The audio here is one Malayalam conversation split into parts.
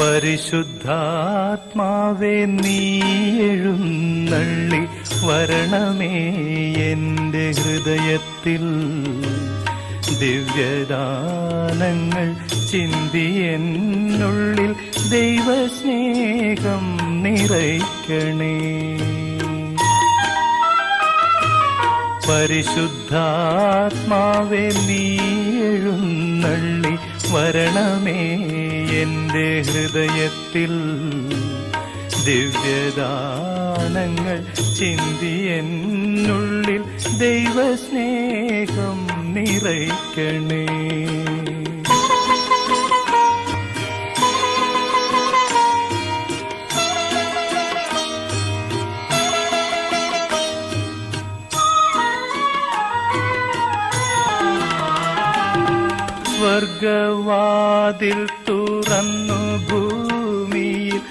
പരിശുദ്ധാത്മാവേ നീ എഴുന്നള്ളി വരണമേ എൻ്റെ ഹൃദയത്തിൽ, ദിവ്യദാനങ്ങൾ ചിന്തിയെന്നുള്ളിൽ ദൈവസ്നേഹം നിറയ്ക്കണേ. പരിശുദ്ധാത്മാവേ നീ എഴുന്നള്ളി വരണമേ എൻ്റെ ഹൃദയത്തിൽ, ദിവ്യദാനങ്ങൾ ചിന്തിയെന്നുള്ളിൽ ദൈവസ്നേഹം നിറയ്ക്കണേ. സ്വർഗവാതിൽ തുറന്നു ഭൂമിയിൽ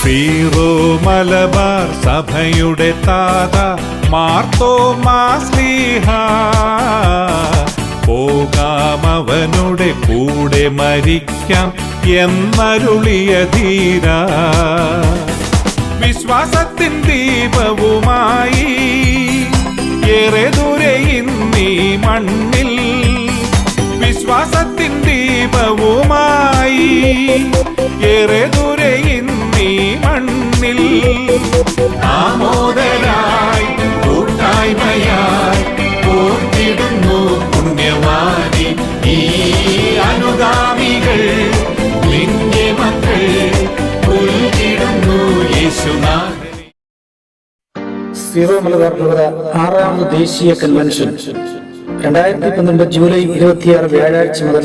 സീറോ മലബാർ സഭയുടെ താത മാർത്തോമാ ശ്ലീഹ, പോകാമവനുടെ കൂടെ മരിക്കാം എന്നരുളിയ ധീര, വിശ്വാസത്തിൻ ദീപവുമായി ഏറെ ദൂരെ ഇന്നീ മണ്ണിൽ, വിശ്വാസത്തിൻ ദീപവുമായി ഏറെ ദൂരെ ഇന്നീ മണ്ണിൽ, ആമോദരായി കൂട്ടായ്മയായി ഓർത്തിടുന്നു പുണ്യവാനി ഈ അനുഗാമികൾ, നിന്റെ മക്കൾ ഉൾക്കിടുന്നു യേശുനാഥനെ. സീറോ മലബാർ പ്രവര 6ാമത് ദേശീയ കൺവെൻഷൻ 2012 ജൂലൈ 26 വ്യാഴാഴ്ച മുതൽ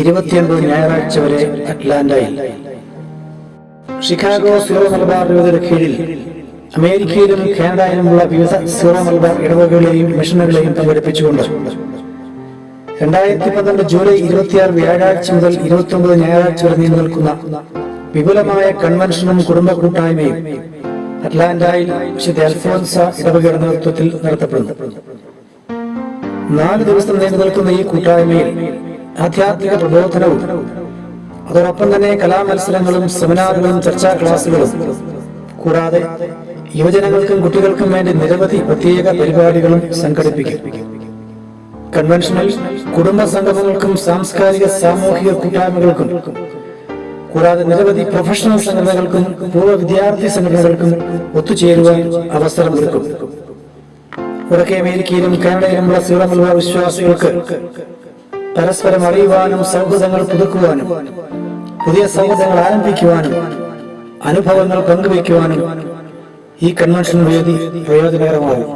29 ഞായറാഴ്ച വരെ അറ്റ്ലാന്റയിൽ. ഷിക്കാഗോ സീറോ മലബാർ രൂപതയുടെ കീഴിൽ അമേരിക്കയിലും കാനഡയിലുമുള്ള വിവിധ സീറോ മലബാർ ഇടവകളെയും മിഷനുകളെയും പങ്കെടുപ്പിച്ചുകൊണ്ട് 2012 ജൂലൈ 26 വ്യാഴാഴ്ച മുതൽ 29 ഞായറാഴ്ച വരെ നീണ്ടു നിൽക്കുന്ന വിപുലമായ കൺവെൻഷനും കുടുംബ കൂട്ടായ്മയും അറ്റ്ലാന്റയിൽ വിശുദ്ധ അൽഫോൻസ ഇടവകയുടെ നേതൃത്വത്തിൽ നടത്തപ്പെടുന്നു. 4 ദിവസം നീണ്ടു നിൽക്കുന്ന ഈ കൂട്ടായ്മയിൽ ആധ്യാത്മിക പ്രബോധനവും അതോടൊപ്പം തന്നെ കലാമത്സരങ്ങളും സെമിനാറുകളും ചർച്ചാ ക്ലാസുകളും കൂടാതെ യുവജനങ്ങൾക്കും കുട്ടികൾക്കും വേണ്ടി നിരവധി പ്രത്യേക പരിപാടികളും സംഘടിപ്പിക്കും. കൺവെൻഷനിൽ കുടുംബ സംഗമങ്ങൾക്കും സാംസ്കാരിക സാമൂഹിക കൂട്ടായ്മകൾക്കും കൂടാതെ നിരവധി പ്രൊഫഷണൽ സംഘടനകൾക്കും പൂർവ്വ വിദ്യാർത്ഥി സംഘടനകൾക്കും ഒത്തുചേരുവാൻ അവസരമൊരുക്കും. വടക്കേ അമേരിക്കയിലും കാനഡയിലുമുള്ള സീറോ മലബാർ വിശ്വാസികൾക്ക് പരസ്പരം അറിയുവാനും സൗഹൃദങ്ങൾ പുതുക്കുവാനും പുതിയ സൗഹൃദങ്ങൾ ആരംഭിക്കുവാനും അനുഭവങ്ങൾ പങ്കുവയ്ക്കുവാനും ഈ കൺവെൻഷൻ വേദി പ്രയോജനകരമാകും.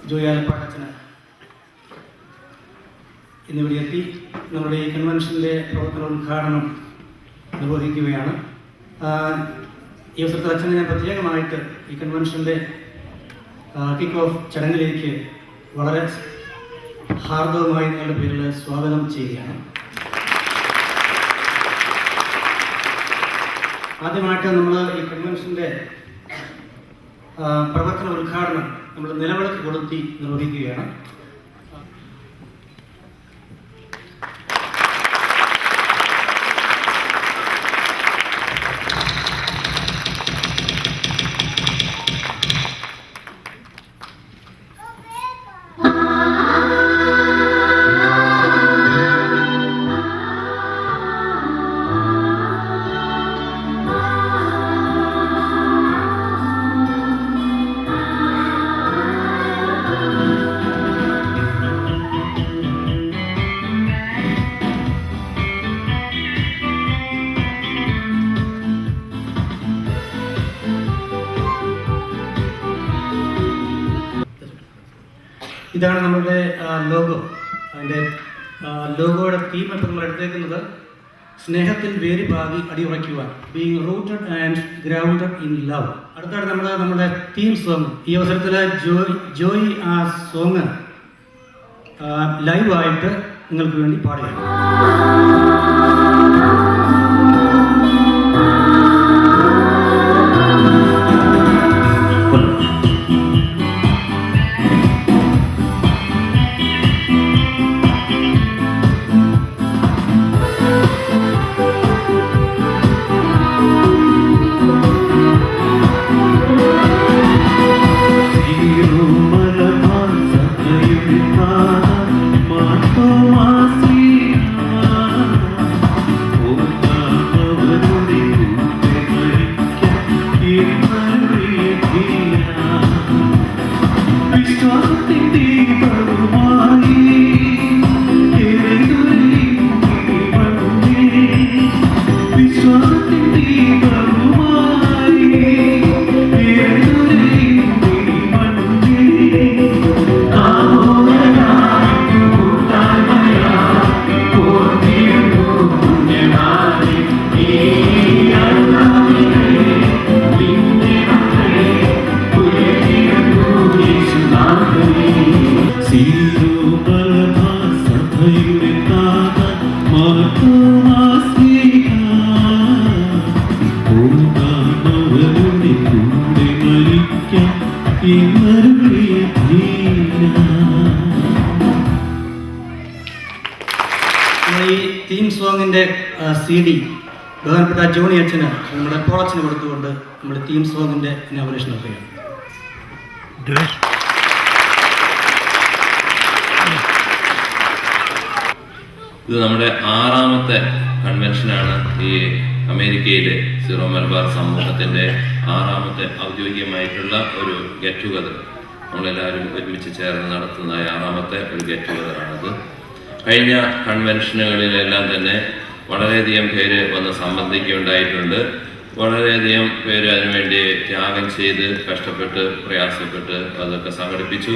ജോയി ആലപ്പാട്ടച്ചന് എന്നിവിടെ എത്തി നമ്മുടെ ഈ കൺവെൻഷൻ്റെ പ്രവർത്തന ഉദ്ഘാടനം നിർവഹിക്കുകയാണ്. ഈ അവസരത്തിൽ അച്ഛനെ ഞാൻ പ്രത്യേകമായിട്ട് ഈ കൺവെൻഷൻ്റെ കിക്ക് ഓഫ് ചടങ്ങിലേക്ക് വളരെ ഹാർദവമായി നിങ്ങളുടെ പേരിൽ സ്വാഗതം ചെയ്യുകയാണ്. ആദ്യമായിട്ട് നമ്മൾ ഈ കൺവെൻഷൻ്റെ പ്രവർത്തന ഉദ്ഘാടനം നമ്മൾ നിലവിളക്ക് കൊളുത്തി നിർവഹിക്കുകയാണ്. ഇതാണ് നമ്മളുടെ ലോഗോ. അതിൻ്റെ ലോഗോയുടെ തീം ഇപ്പോൾ നമ്മൾ എടുത്തേക്കുന്നത് സ്നേഹത്തിൽ വേര് പാകി അടിയുറയ്ക്കുവാൻ, being rooted and grounded in love. അടുത്താണ് നമ്മുടെ തീം സോങ്. ഈ അവസരത്തിൽ ജോയി ആ സോങ് ലൈവായിട്ട് നിങ്ങൾക്ക് വേണ്ടി പാടുകയാണ്. ഈ തീം സോങ്ങിൻ്റെ CD ബഹുമാനപ്പെട്ട ജോണി അച്ഛന് നമ്മുടെ പോളച്ചന് കൊടുത്തുകൊണ്ട് നമ്മുടെ തീം സോങ്ങിൻ്റെ ഇനാഗുറേഷൻ ഒക്കെയാണ്. ഇത് നമ്മുടെ 6ാമത്തെ കൺവെൻഷനാണ്. ഈ അമേരിക്കയിലെ സീറോ മലബാർ സമൂഹത്തിൻ്റെ 6ാമത്തെ ഔദ്യോഗികമായിട്ടുള്ള ഒരു ഗെറ്റ് ടുഗദർ. നമ്മളെല്ലാവരും ഒരുമിച്ച് ചേർന്ന് നടത്തുന്ന 6ാമത്തെ ഒരു ഗെറ്റ് ടുഗദറാണിത്. കഴിഞ്ഞ കൺവെൻഷനുകളിലെല്ലാം തന്നെ വളരെയധികം പേര് വന്ന് സംബന്ധിക്കുകയുണ്ടായിട്ടുണ്ട്. വളരെയധികം പേര് അതിനുവേണ്ടി ത്യാഗം ചെയ്ത് കഷ്ടപ്പെട്ട് പ്രയാസപ്പെട്ട് അതൊക്കെ സംഘടിപ്പിച്ചു.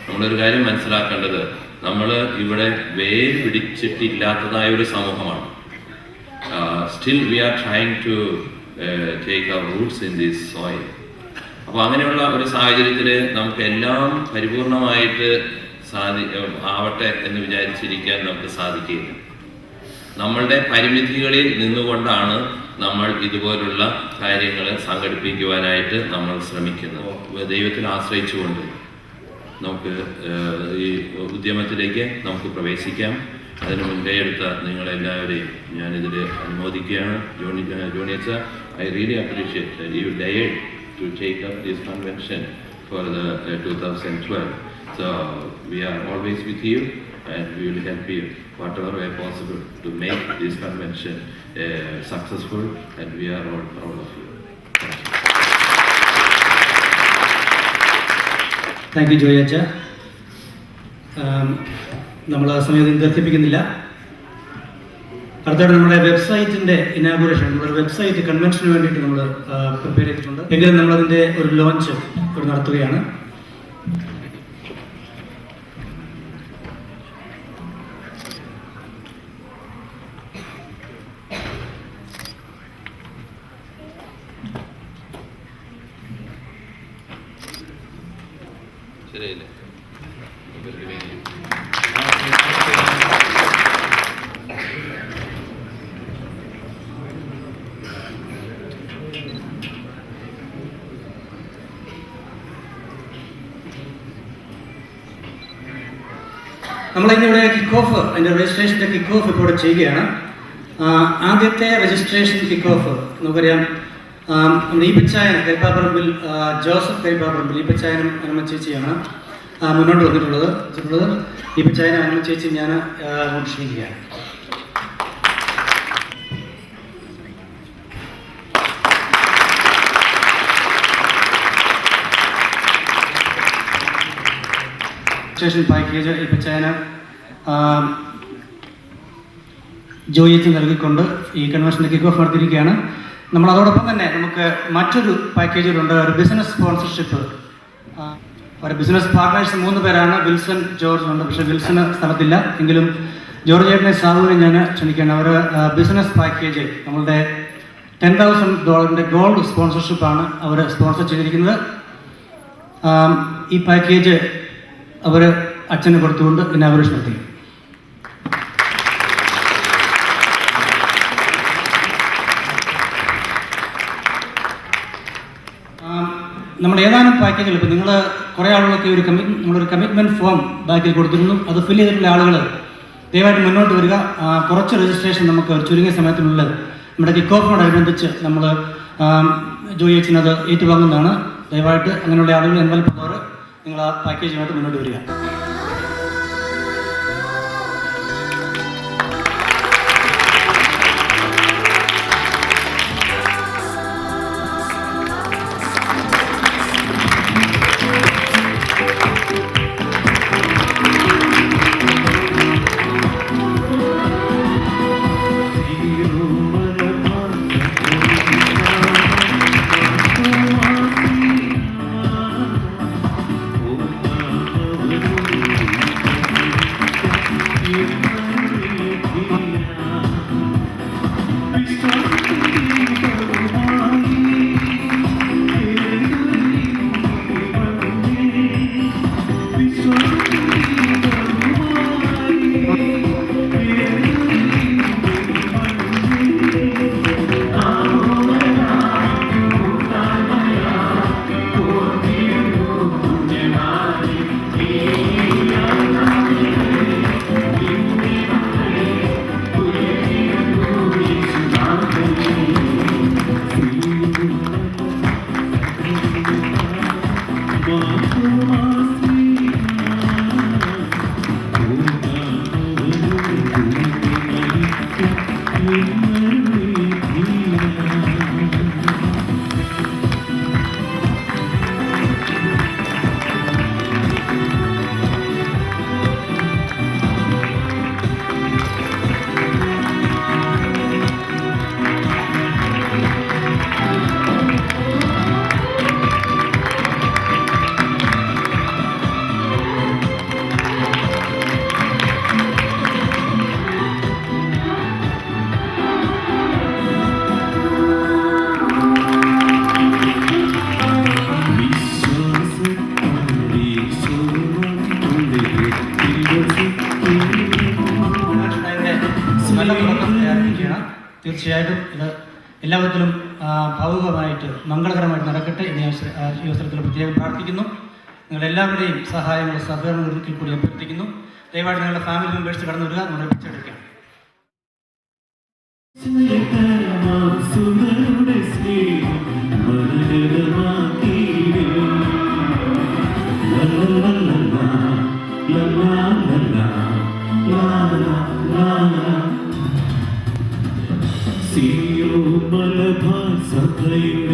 നമ്മളൊരു കാര്യം മനസ്സിലാക്കേണ്ടത്, നമ്മൾ ഇവിടെ വേര് പിടിച്ചിട്ടില്ലാത്തതായ ഒരു സമൂഹമാണ്. Still we are trying to take our roots in this soil. അപ്പോൾ അങ്ങനെയുള്ള ഒരു സാഹചര്യത്തിൽ നമുക്ക് എല്ലാം പരിപൂർണമായിട്ട് ആവട്ടെ എന്ന് വിചാരിച്ചിരിക്കാൻ നമുക്ക് സാധിക്കില്ല. നമ്മളുടെ പരിമിതികളിൽ നിന്നുകൊണ്ടാണ് നമ്മൾ ഇതുപോലുള്ള കാര്യങ്ങൾ സംഘടിപ്പിക്കുവാനായിട്ട് നമ്മൾ ശ്രമിക്കുന്നത്. ദൈവത്തിൽ ആശ്രയിച്ചുകൊണ്ട് നമുക്ക് ഈ ഉദ്യമത്തിലേക്ക് നമുക്ക് പ്രവേശിക്കാം. അതിന് മുൻകൈ എടുത്ത നിങ്ങളെല്ലാവരെയും ഞാനിതിൽ അനുമോദിക്കുകയാണ്. ജോണിയച്ച, I really appreciate you dared to take up this convention for the 2012. So we are always with you and we will help you whatever way possible to make this convention successful, and we are all proud of you. Thank you, Joy Acha. നമ്മൾ ആ സമയത്ത് ദീർഘിപ്പിക്കുന്നില്ല. അടുത്തത് നമ്മുടെ വെബ്സൈറ്റിൻ്റെ ഇനാഗുറേഷൻ. നമ്മുടെ വെബ്സൈറ്റ് കൺവെൻഷന് വേണ്ടിയിട്ട് നമ്മൾ പ്രിപ്പയർ ചെയ്തിട്ടുണ്ട്. എങ്കിലും നമ്മളതിൻ്റെ ഒരു ലോഞ്ച് നടത്തുകയാണ്. ശരിയല്ലേ? നമ്മളിന്നിവിടെ കിക്ക് ഓഫ്, അതിൻ്റെ രജിസ്ട്രേഷൻ്റെ കിക്ക് ഓഫ് ഇപ്പോൾ ഇവിടെ ചെയ്യുകയാണ്. ആദ്യത്തെ രജിസ്ട്രേഷൻ കിക്ക് ഓഫ് നമുക്കറിയാം, നമ്മുടെ ഈപ്പച്ചായൻ കരിപ്പാപ്പറമ്പിൽ ജോസഫ് കരിപ്പാപ്പറമ്പിൽ ഈപ്പച്ചായനും അനുമ ചേച്ചിയാണ് മുന്നോട്ട് വന്നിട്ടുള്ളത്. ഈപ്പച്ചായനും അനുമ ചേച്ചി ഞാൻ അങ്ങോട്ട് ക്ഷണിക്കുകയാണ്. രജിസ്ട്രേഷൻ പാക്കേജ് ഈപ്പച്ചായന് ജോയിച്ച് നൽകിക്കൊണ്ട് ഈ കൺവെൻഷൻ്റെ കിക്ക് ഓഫ് നടത്തിയിരിക്കുകയാണ്. നമ്മൾ അതോടൊപ്പം തന്നെ നമുക്ക് മറ്റൊരു പാക്കേജിലുണ്ട്, ഒരു ബിസിനസ് സ്പോൺസർഷിപ്പ്. ഒരു ബിസിനസ് പാർട്ട്നേഴ്സ് 3 പേരാണ്. വിൽസൺ ജോർജ് ഉണ്ട്, പക്ഷേ വിൽസന് സ്ഥലത്തില്ല. എങ്കിലും ജോർജ് ചേട്ടനെ സാധുവിനെ ഞാൻ ക്ഷണിക്കുകയാണ്. അവർ ബിസിനസ് പാക്കേജ് നമ്മളുടെ $10,000 ഗോൾഡ് സ്പോൺസർഷിപ്പാണ് അവർ സ്പോൺസർ ചെയ്തിരിക്കുന്നത്. ഈ പാക്കേജ് അവർ അച്ഛന് കൊടുത്തുകൊണ്ട് ഇനാഗുറേഷൻ നടത്തി. നമ്മൾ ഏതാനും പാക്കേജുകൾ, ഇപ്പോൾ നിങ്ങൾ കുറേ ആളുകളൊക്കെ നമ്മളൊരു കമ്മിറ്റ്മെൻറ്റ് ഫോം ബാക്കിൽ കൊടുത്തിരുന്നു. അത് ഫില്ല് ചെയ്തിട്ടുള്ള ആളുകൾ ദയവായിട്ട് മുന്നോട്ട് വരിക. കുറച്ച് രജിസ്ട്രേഷൻ നമുക്ക് ഒരു ചുരുങ്ങിയ സമയത്തിനുള്ളിൽ നമ്മുടെ കിക്ക് ഓഫിനോടനുബന്ധിച്ച് നമ്മൾ ജോയി അച്ഛനത് ഏറ്റുവാങ്ങുന്നതാണ്. ദയവായിട്ട് അങ്ങനെയുള്ള ആളുകൾ എൻവലപ്പുള്ളവർ നിങ്ങൾ ആ പാക്കേജുമായിട്ട് മുന്നോട്ട് വരിക. തീർച്ചയായിട്ടും ഇത് എല്ലാവിധത്തിലും ഭാവുകമായിട്ട് മംഗളകരമായിട്ട് നടക്കട്ടെ എന്ന് ഈ അവസരത്തിൽ പ്രത്യേകം പ്രാർത്ഥിക്കുന്നു. നിങ്ങളെല്ലാവരുടെയും സഹായങ്ങൾ സഹകരണം ഒരിക്കൽ കൂടി അഭ്യർത്ഥിക്കുന്നു. ദയവായിട്ട് നിങ്ങളുടെ ഫാമിലി മെമ്പേഴ്സ് കടന്നു വരിക, നമ്മളെ പിടിച്ചെടുക്കാം. സിയോ മലബാർ സഭയുടെ